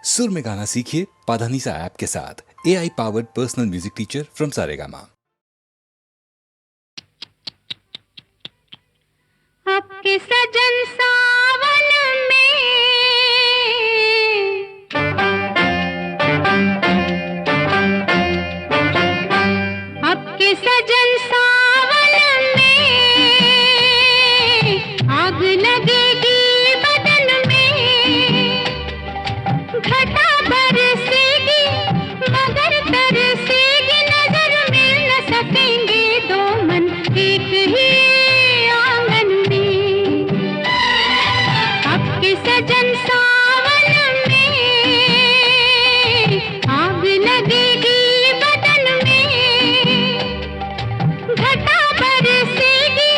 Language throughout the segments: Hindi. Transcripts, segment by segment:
सुर में गाना सीखिए पाधानीसा ऐप के साथ। AI powered personal music teacher from Saregama. आपके सजन सावन में, आपके सजन सावन में आग लगेगी बदन में, घटा बरसेगी मगर तरसेगी नजर, मिल न सकेंगे दो मन एक ही आंगन में। आपके सजन सावन में आग लगेगी बदन में, घटा बरसेगी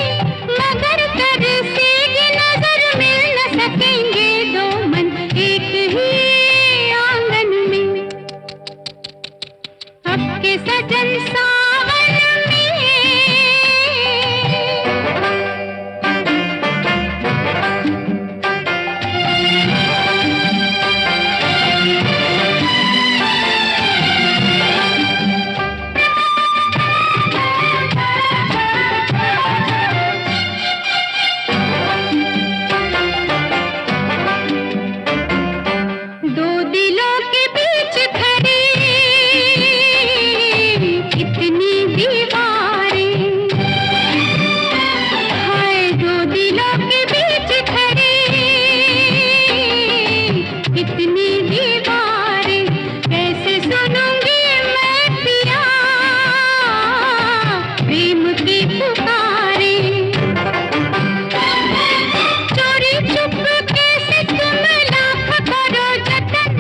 मगर तरसेगी नजर, मिल न सकेंगे दो मन एक ही आंगन में। आपके सजन सावन में। दो दिलों के बीच खड़ी कितनी दीवारें, हाय दो दिलों के बीच खड़ी कितनी दीवारें, कैसे सुनूंगी मैं पिया प्रेम की पुकारें। चोरी चुपके से तुम लाख करो जतन,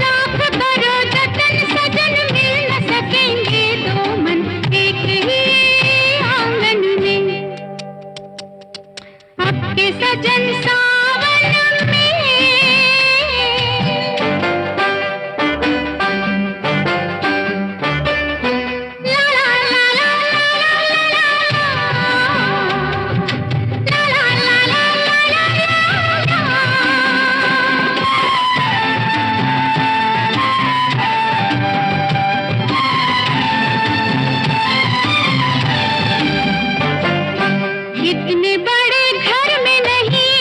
लाख करो जतन सजन, मिल न सकेंगे दो मन एक ही आंगन में। आपके सजन सावन में। ला ला ला ला ला ला ला ला इतने बड़े घर में नहीं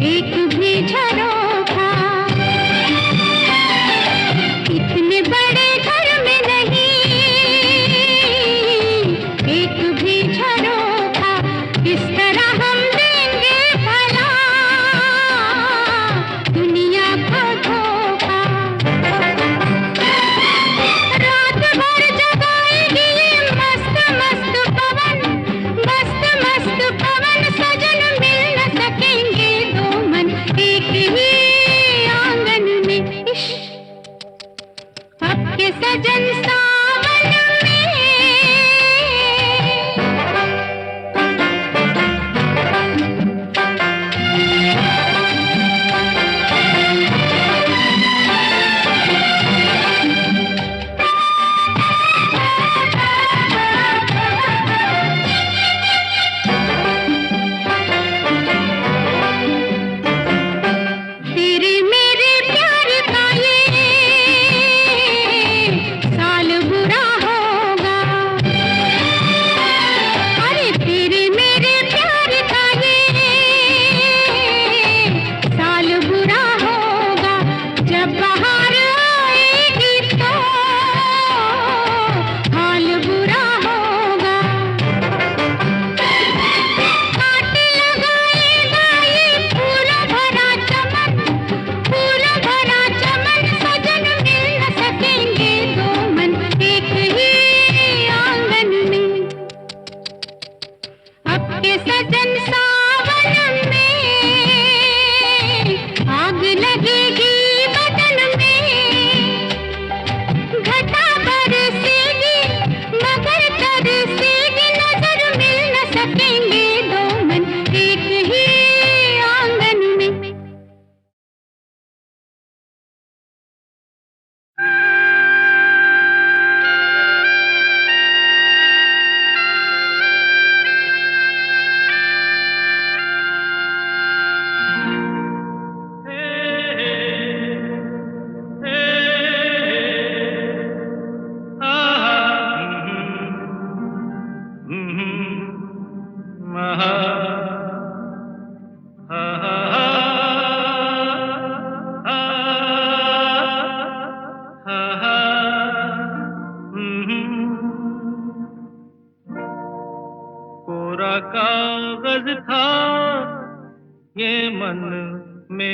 एक भी झरोखा, इतने बड़े घर में नहीं एक भी झरोखा, किस तरह हम देंगे भला दुनिया को धोखा। रात भर जगाएगी ये मस्त मस्त पवन, मस्त मस्त पवन सजन, मिल न सकेंगे दो मन एक ही आंगन में। इश्श आपके सजन सावन में। तेरे मेरे प्यार का ये साल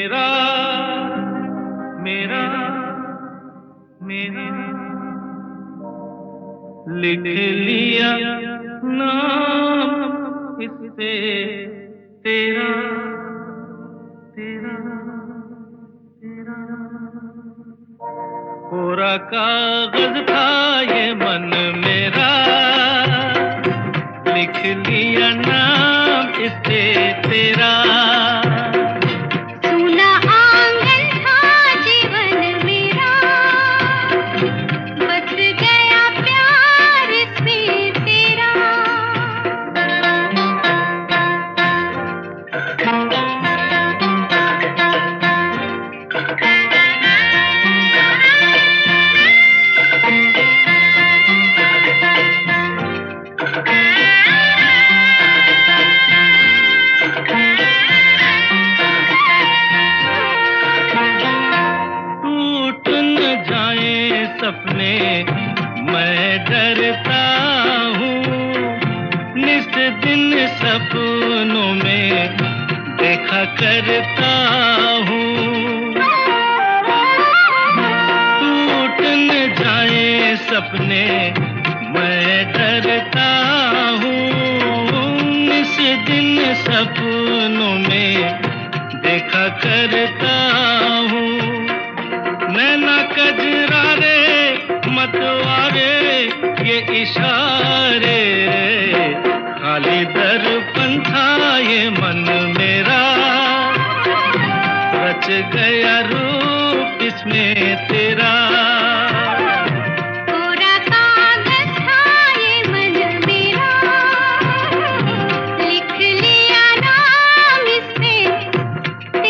मेरा मेरा मेरा लिख लिया नाम इससे तेरा तेरा तेरा कोरा कागज था ये मन मेरा लिख लिया नाम इससे तेरा सूना आंगन था जीवन मेरा बस गया प्यार इसमें तेरा सपने मैं डरता हूँ निस दिन सपनों में देखा करता हूँ टूट न जाए सपने मैं डरता हूँ निस दिन सपनों में देखा करता हूँ नैना कजरारे मतवारे ये इशारे खाली दर्पण था ये मन मेरा रच गया रूप इसमें तेरा कोरा कागज था ये मन मेरा लिख लिया नाम इसमें तेरा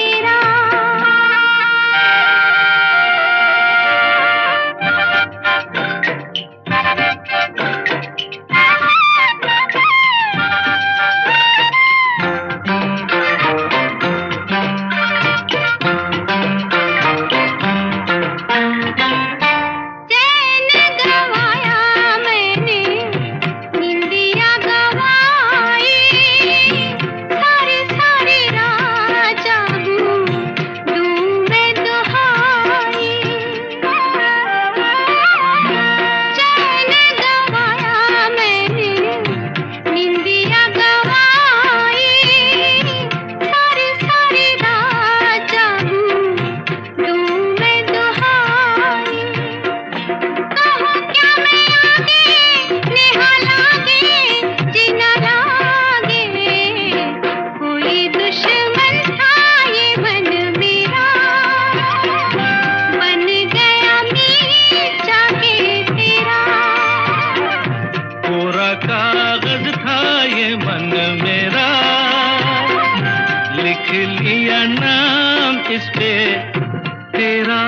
कागज था ये मन मेरा लिख लिया नाम इस पे तेरा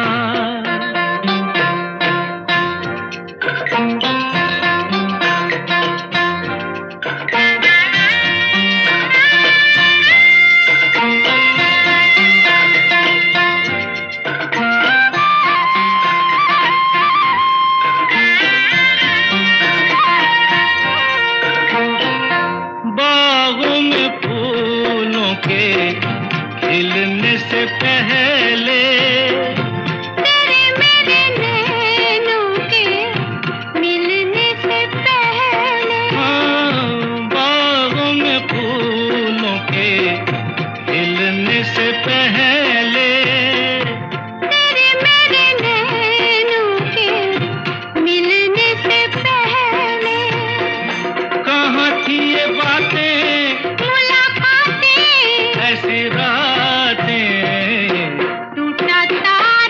खिलने से पहले तेरे मेरे नैनों के मिलने से पहले हाँ, बागों में फूलों के खिलने से पहले तेरे मेरे नैनों के मिलने से पहले कहाँ थी ये बातें मुलाकातें ऐसी रातें टूटा तारा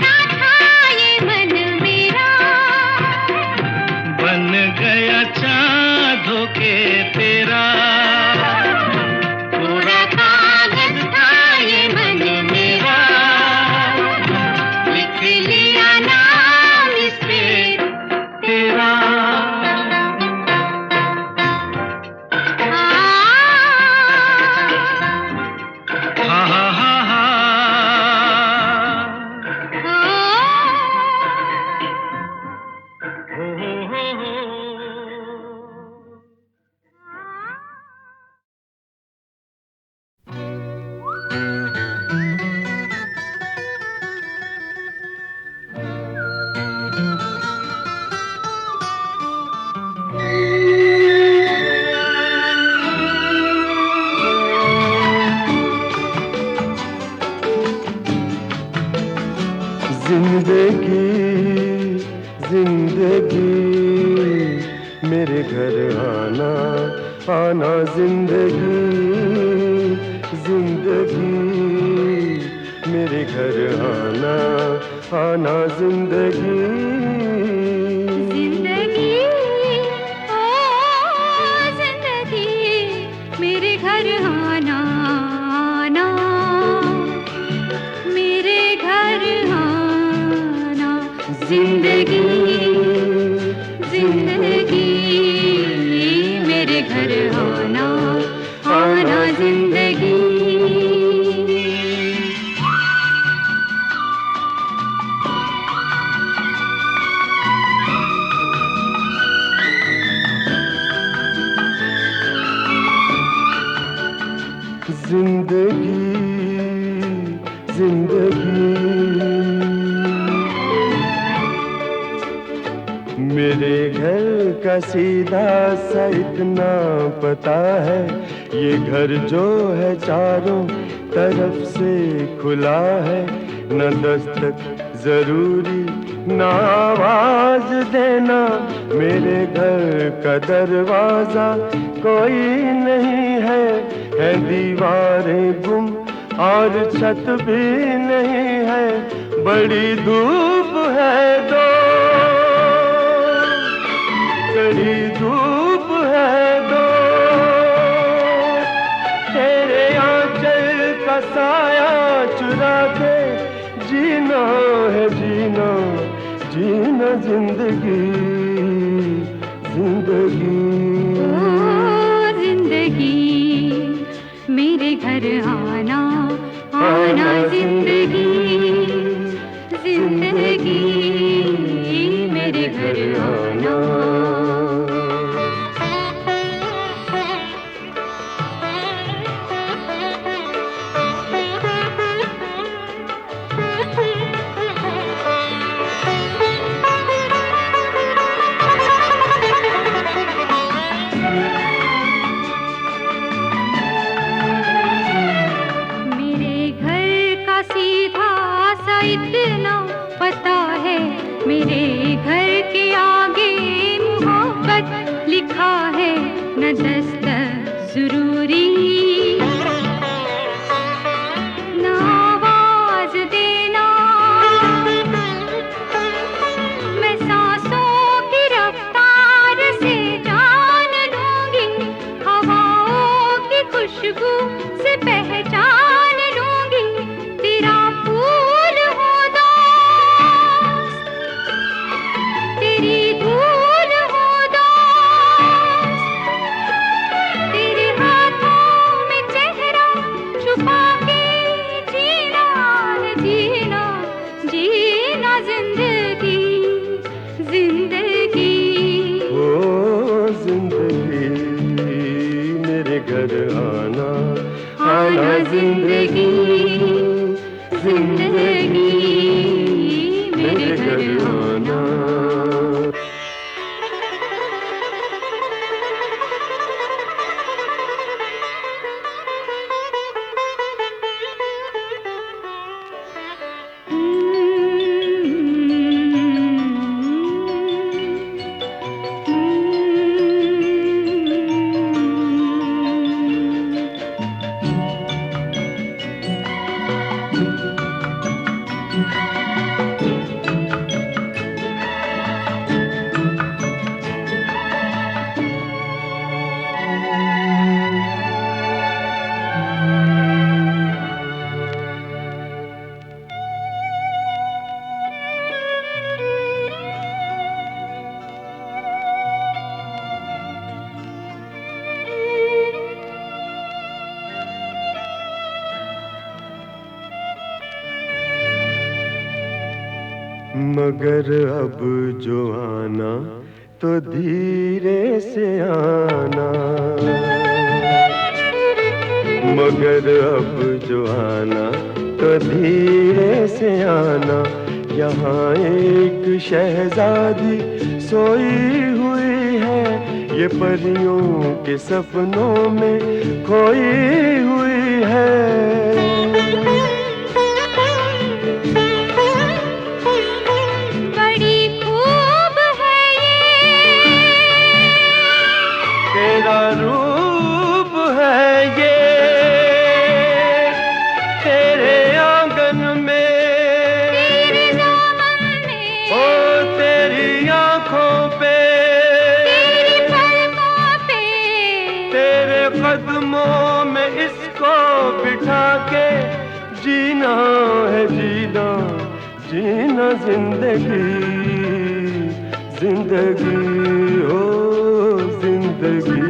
जिंदगी जिंदगी मेरे घर आना आना जिंदगी जिंदगी मेरे घर आना आना जिंदगी जिंदगी ओ जिंदगी मेरे घर आना आना मेरे घर आना जिंदगी जिंदगी मेरे घर आना आना जिंदगी जिंदगी जिंदगी मेरे घर का सीधा सा इतना पता है, ये घर जो है चारों तरफ से खुला है, न दस्तक जरूरी न आवाज देना, मेरे घर का दरवाजा कोई नहीं है दीवारें गुम और छत भी नहीं है, बड़ी धूप है दो बड़ी धूप है दो, तेरे आंचल का साया चुरा के जीना है जीना जीना जिंदगी जिंदगी जिंदगी मेरे घर आना आना जिंदगी जिंदगी मेरे घर आना इतना पता है, मेरे घर के आगे मोहब्बत लिखा है, न दस्तक जरूरी न आवाज देना, मैं सांसों की रफ्तार से जान लूंगी, हवाओं की खुशबू से पहचान लूंगी, तेरा फूल हो दोस्त, तेरी धूल हो दोस्त, तेरे हाथों में चेहरा छुपा के जीना है जीना जीना जिंदगी जिंदगी ओ जिंदगी मेरे घर आना आना जिंदगी जिंदगी मेरे घर आना। मगर अब जो आना तो धीरे से आना, मगर अब जो आना तो धीरे से आना, यहाँ एक शहजादी सोई हुई है, ये परियों के सपनों में खोई हुई है, जीना है जीना, जीना जिंदगी, जिंदगी ओ जिंदगी।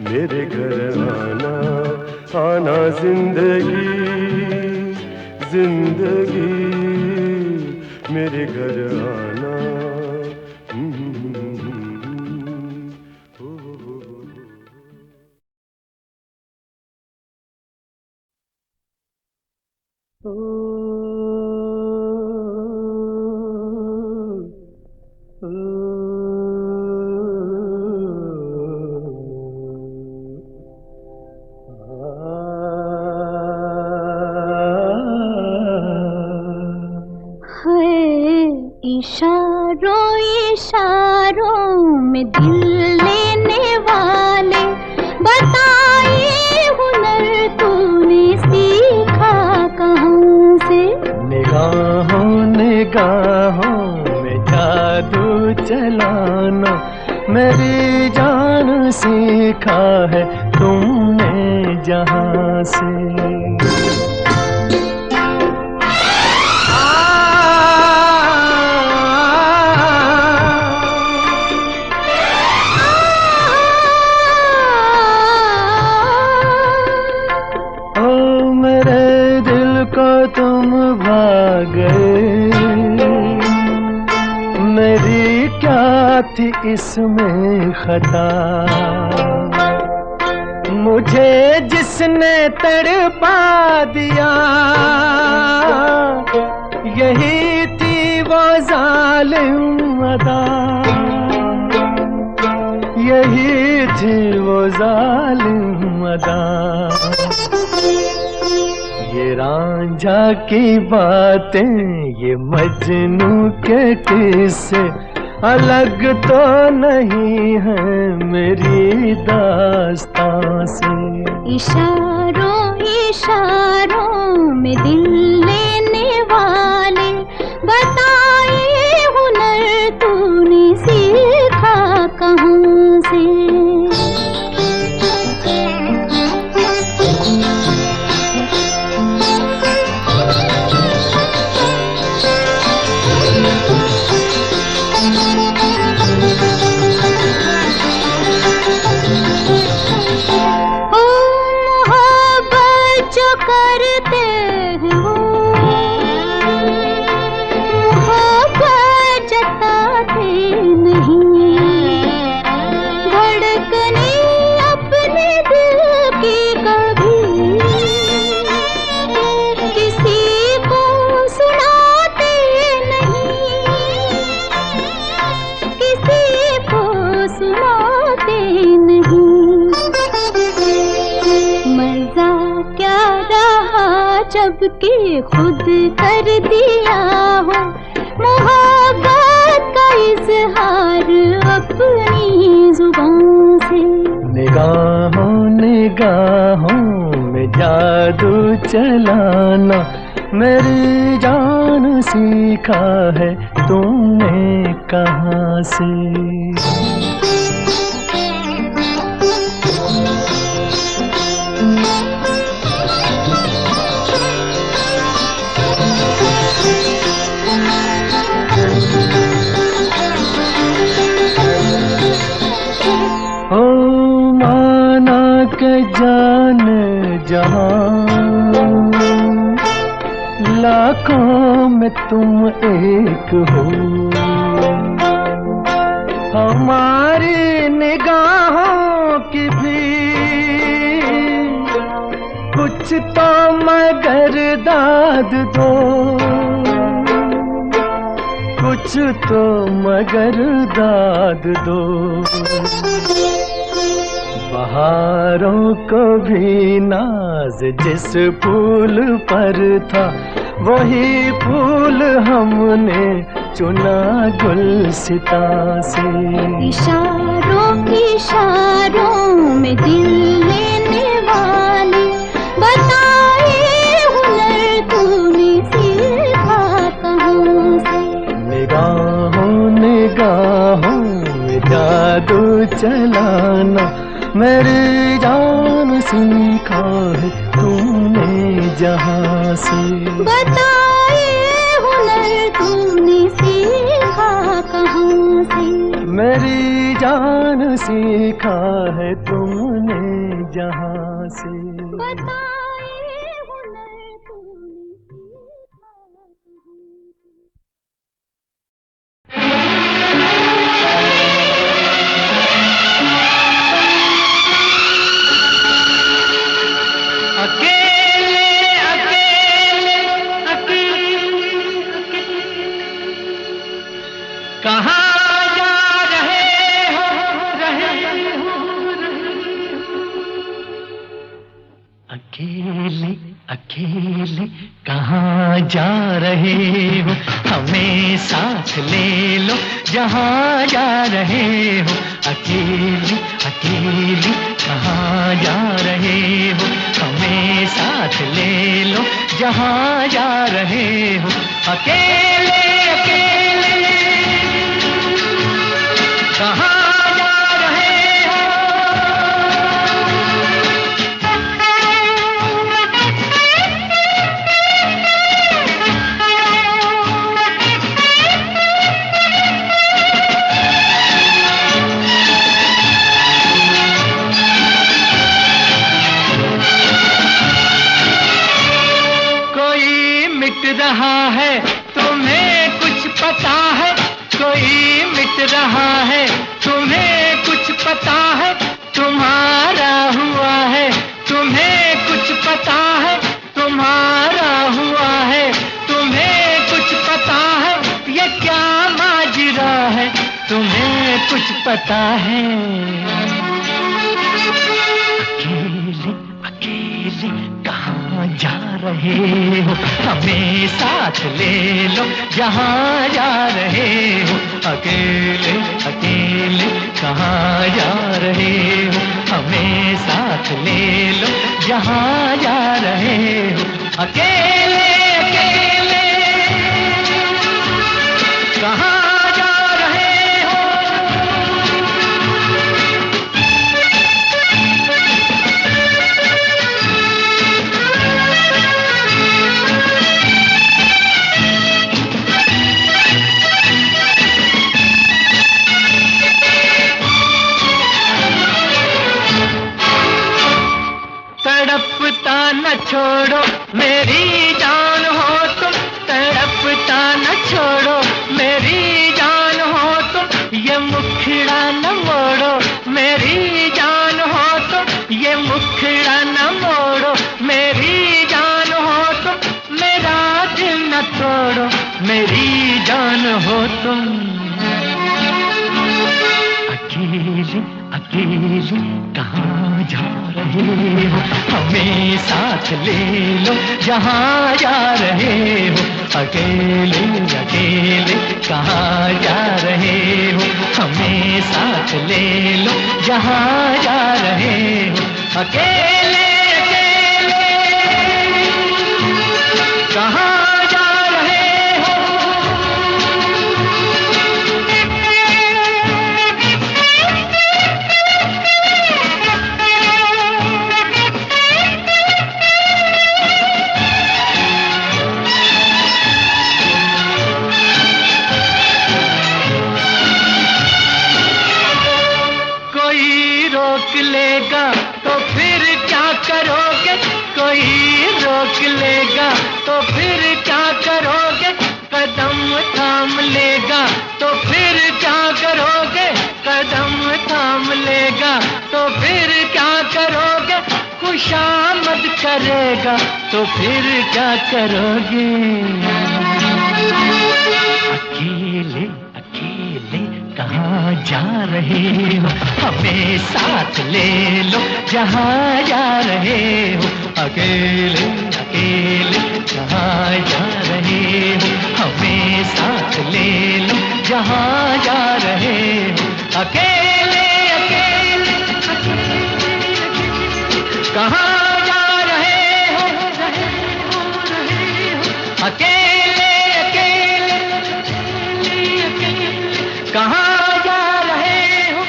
मेरे घर आना आना जिंदगी, जिंदगी मेरे घर आना। इशारों इशारों में दिल लेने वाले, बताइए हुनर तूने सीखा कहाँ से? निगाहों निगाहों में जादू चलाना मेरी जान सीखा है तुमने जहाँ से। तुम भाग गए, मेरी क्या थी इसमें खता? मुझे जिसने तड़पा दिया, यही थी वो जालिम अदा, यही थी वो जालिम अदा। ये रांझा की बातें, ये मजनू के किस्से अलग तो नहीं है मेरी दास्तां से। इशारों इशारों में दिल लेने वाले, बताइए हुनर तूने सीखा कहाँ से? जबकि खुद कर दिया हो मोहब्बत का इजहार अपनी जुबान से। निगाहों निगाहों में जादू चलाना मेरी जान सीखा है तुमने कहाँ से? जान जहां लाखों में तुम एक हो, हमारी निगाहों की भी कुछ तो मगर दाद दो, कुछ तो मगर दाद दो। बहारों को भी नाज जिस फूल पर था, वही फूल हमने चुना गुलसिता से। इशारों इशारों में दिल लेने वाले, बताइए हुनर तूने सीखा कहाँ से? निगाहों निगाहों में जादू चलाना मेरी जान सीखा है तुमने जहाँ बताए हुनर तूने सीखा कहाँ से? मेरी जान सीखा है तुमने जहाँ से। बताए हुनर तूने सीखा कहाँ से? अकेले अकेले अकेले कहाँ जा रहे हो अकेले अकेले कहाँ जा रहे हो? हमें साथ ले लो जहाँ जा रहे हो। अकेले अकेले कहाँ जा रहे हो? हमें साथ ले लो जहाँ जा रहे हो। अकेले अकेले कहाँ रहा है तुम्हें कुछ पता है? कोई मिट रहा है तुम्हें कुछ पता है? तुम्हारा हुआ है तुम्हें कुछ पता है? तुम्हारा हुआ है तुम्हें कुछ पता है? ये क्या माजरा है तुम्हें कुछ पता है? अकेले अकेले कहाँ जा रहे हो? हमें साथ ले लो जहाँ जा रहे हो। अकेले अकेले कहाँ जा रहे हो? हमें साथ ले लो जहाँ जा रहे हो। अकेले अकेले कहाँ तड़पता न छोड़ो मेरी जान हो तुम, तड़पता न छोड़ो मेरी जान हो तुम। ये मुखड़ा न मोड़ो मेरी जान हो तुम, ये मुखड़ा न मोड़ो मेरी जान हो तुम। मेरा दिल न तोड़ो मेरी जान हो तुम। अकेले अकेले कहाँ जा रहे हो? हमें साथ ले लो जहाँ जा रहे हो। अकेले अकेले कहाँ जा रहे हो? हमें साथ ले लो जहाँ जा रहे हो। अकेले अकेले कहाँ लेगा तो फिर क्या करोगे? कोई रोक लेगा तो फिर क्या करोगे? कदम थाम लेगा तो फिर क्या करोगे? कदम थाम लेगा तो फिर क्या करोगे? खुशामद करेगा तो फिर क्या करोगे? अकेले अकेले कहाँ जा रहे हो? हमें साथ ले लो जहाँ जा रहे हो। अकेले अकेले कहाँ जा रहे हो? हमें साथ ले लो जहाँ जा रहे हो। अकेले अकेले कहाँ जा रहे हो? अकेले अकेले कहाँ जा रहे हो?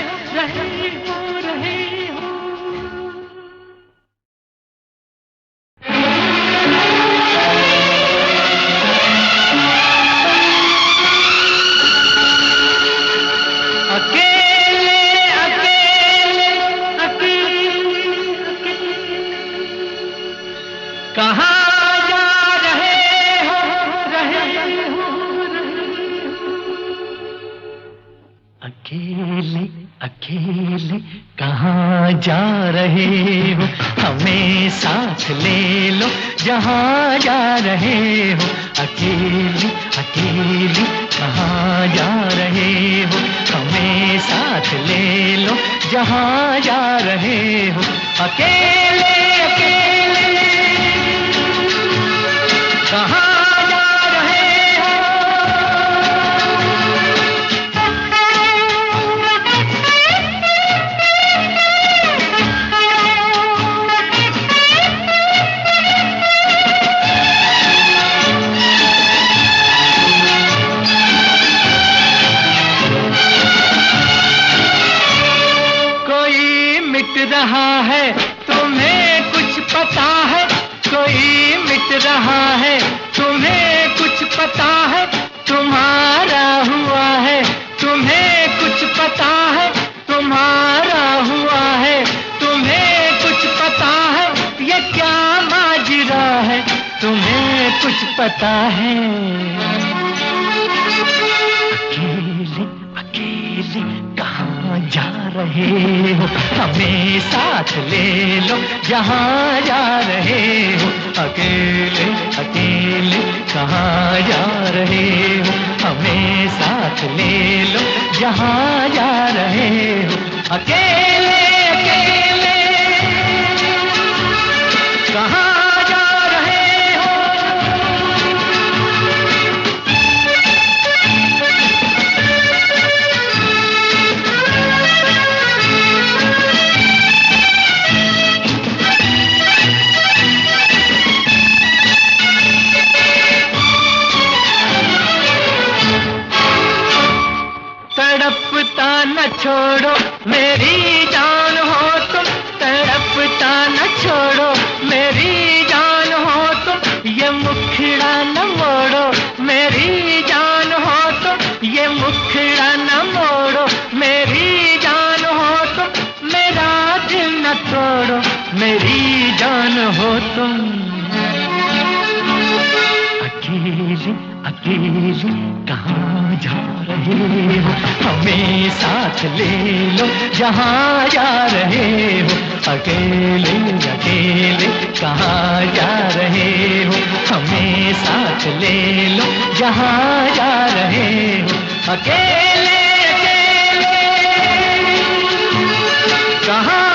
जा रहे हो, हमें साथ ले लो जहाँ जा रहे हो। अकेली अकेली कहाँ जा रहे हो, हमें साथ ले लो जहाँ जा रहे हो। अकेले अकेले कहाँ रहा है, तुम्हें कुछ पता है? कोई मिट रहा है, तुम्हें कुछ पता है? तुम्हारा हुआ है, तुम्हें कुछ पता है? तुम्हारा हुआ है, तुम्हें कुछ पता है? ये क्या माजरा है, तुम्हें कुछ पता है? अकेले अकेले कहाँ जा रहे हो, हमें साथ ले लो जहाँ जा रहे हो। अकेले अकेले कहाँ जा रहे हो, हमें साथ ले लो जहाँ जा रहे हो। अकेले अकेले कहाँ तड़पता न छोड़ो मेरी जान हो तुम, तड़पता न छोड़ो मेरी जान हो तुम। ये मुखड़ा न मोड़ो मेरी जान हो तुम, ये मुखड़ा न मोड़ो मेरी जान हो तुम। मेरा दिल न तोड़ो मेरी जान हो तुम। अकेले अकेले कहाँ जा रहे हो, हमें साथ ले लो जहाँ जा रहे हो। अकेले अकेले कहाँ जा रहे हो, हमें साथ ले लो जहाँ जा रहे हो। अकेले अकेले कहाँ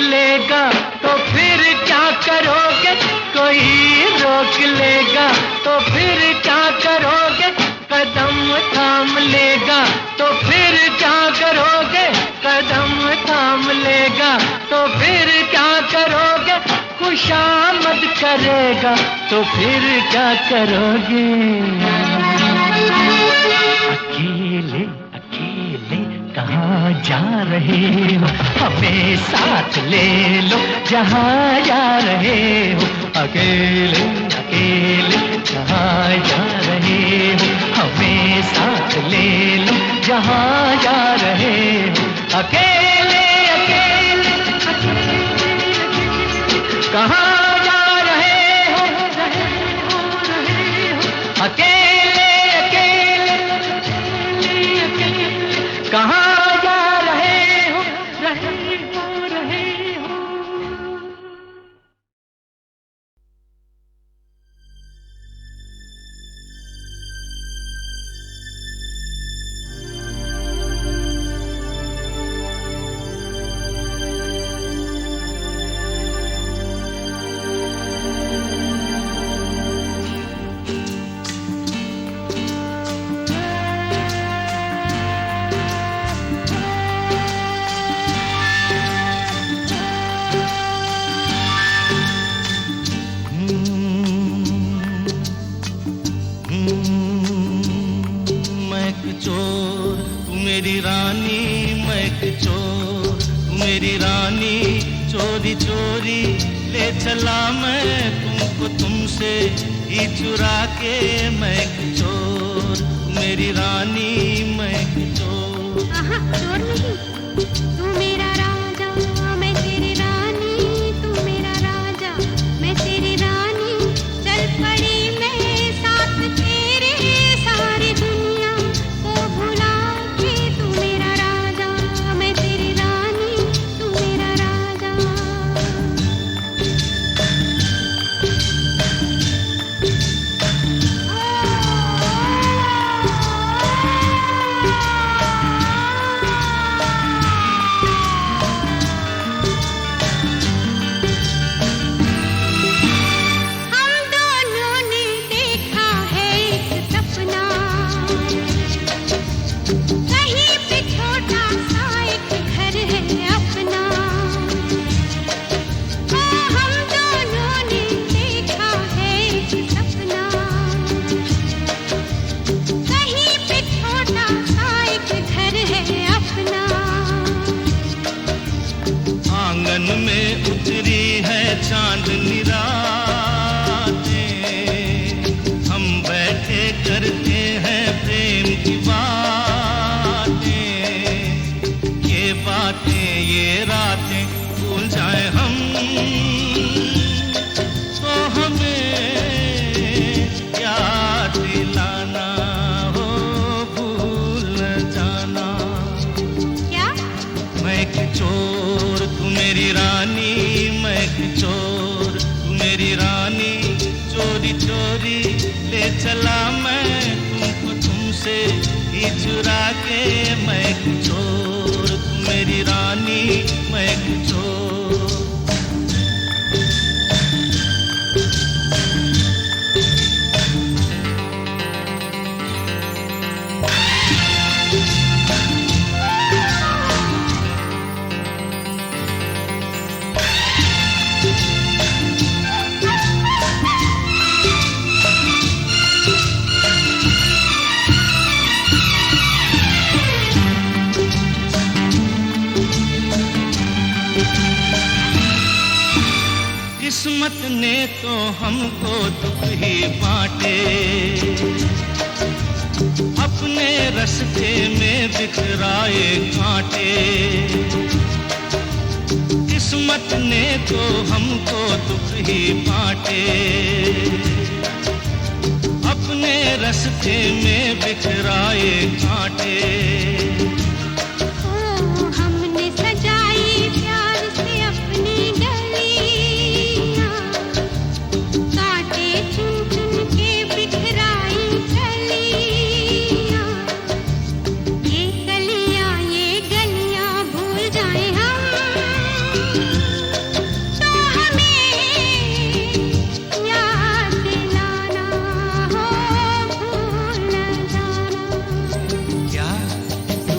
लेगा तो फिर क्या करोगे, कोई रोक लेगा तो फिर क्या करोगे? कदम थाम लेगा तो फिर क्या करोगे? कदम थाम लेगा तो फिर क्या करोगे? खुशामद करेगा तो फिर क्या करोगे? अकेले अकेले कहाँ जा रहे हो, हमें साथ ले लो जहाँ जा रहे हो। अकेले अकेले कहाँ जा रहे हो, हमें साथ ले लो जहाँ जा रहे हो। अकेले अकेले कहाँ जा रहे हो, अकेले अकेले कहाँ जा रहे हो, रहे हो। मेरी रानी मैं एक चोर, तू मेरी रानी चोरी चोरी ले चला मैं तुमको तुमसे ही चुरा के मैं एक चोर, मेरी रानी मैं एक चोर। आहा, चोर नहीं, तू मेरा राजा, मैं तेरी रानी, तू मेरा राजा, मैं तेरी रानी। चल पड़ी मैं साथ तेरे, सारी दुनिया को भुला के। तू मेरा राजा, मैं तेरी रानी, तू मेरा राजा। हम दोनों ने देखा है एक सपना, कहीं पे छोटा सा एक घर है अपना। हम दोनों ने देखा है एक सपना, कहीं पे छोटा सा एक घर है अपना। आंगन में उतरी है चांदनी रातें, हम बैठे करते हैं प्रेम की बातें। ये बातें ये रातें भूल जाए हम, तो हमें याद दिलाना हो, भूल न जाना। क्या? मैं एक चोर तू मेरी रानी, मैं एक चोर तू मेरी रानी। चोरी चोरी ले चला मैं तुमको तुमसे ही चुरा के। मैं एक चोर तू मेरी रानी, मैं एक चोर। किस्मत ने तो हमको दुख ही बांटे, अपने रास्ते में बिखराए कांटे। किस्मत ने तो हमको दुख ही बांटे, अपने रास्ते में बिखराए कांटे। ओ हमने सजाई प्यार से अपनी गलियां, कांटे चुन चुन के बिखराई कलियां। ये गलियां भूल जाए हम, तो हमें याद दिलाना हो, भूल न जाना। क्या? तू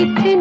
चिट्ठी